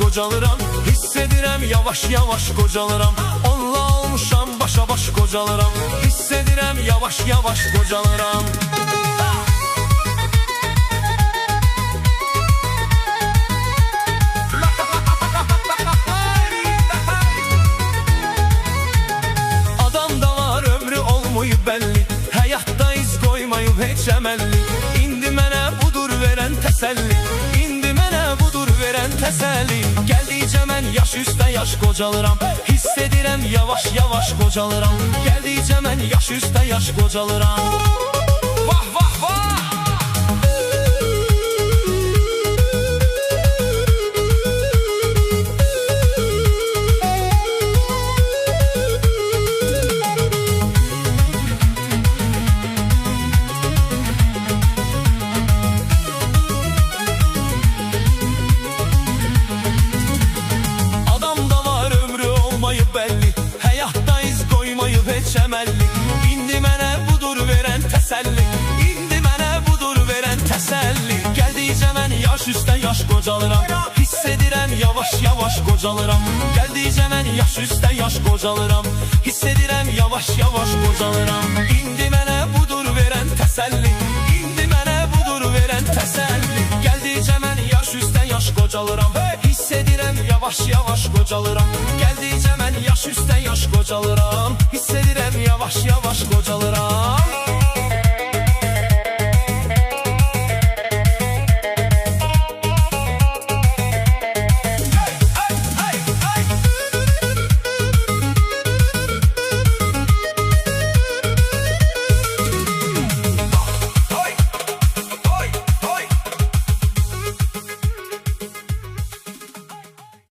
qocalıram. Hiss edirəm yavaş yavaş qocalıram. Onunla olmuşam başa baş qocalıram. Hiss edirəm yavaş yavaş qocalıram. Belli, həyatda iz qoymayıb heç əməlli. İndi mənə budur verən təsəlli. İndi mənə budur verən təsəlli. Gəldikcə mən yaş üstə yaş qocalıram. Hiss edirəm yavaş yavaş qocalıram. Gəldikcə mən yaş üstə yaş qocalıram. Vah vah vah! Əməlli. İndi mənə budur verən təsəlli. İndi mənə budur verən təsəlli. Gəldikcə mən yaş üstə yaş qocalıram. Hiss edirəm yavaş yavaş qocalıram. Gəldikcə mən yaş üstə yaş qocalıram. Hiss edirəm yavaş yavaş qocalıram. İndi mənə budur verən təsəlli. İndi mənə budur verən təsəlli. Gəldikcə mən yaş üstə yaş qocalıram. Hiss edirəm yavaş yavaş qocalıram. Gəldikcə mən yaş üstə yaş qocalıram. Hiss edirəm yavaş yavaş qocalıram.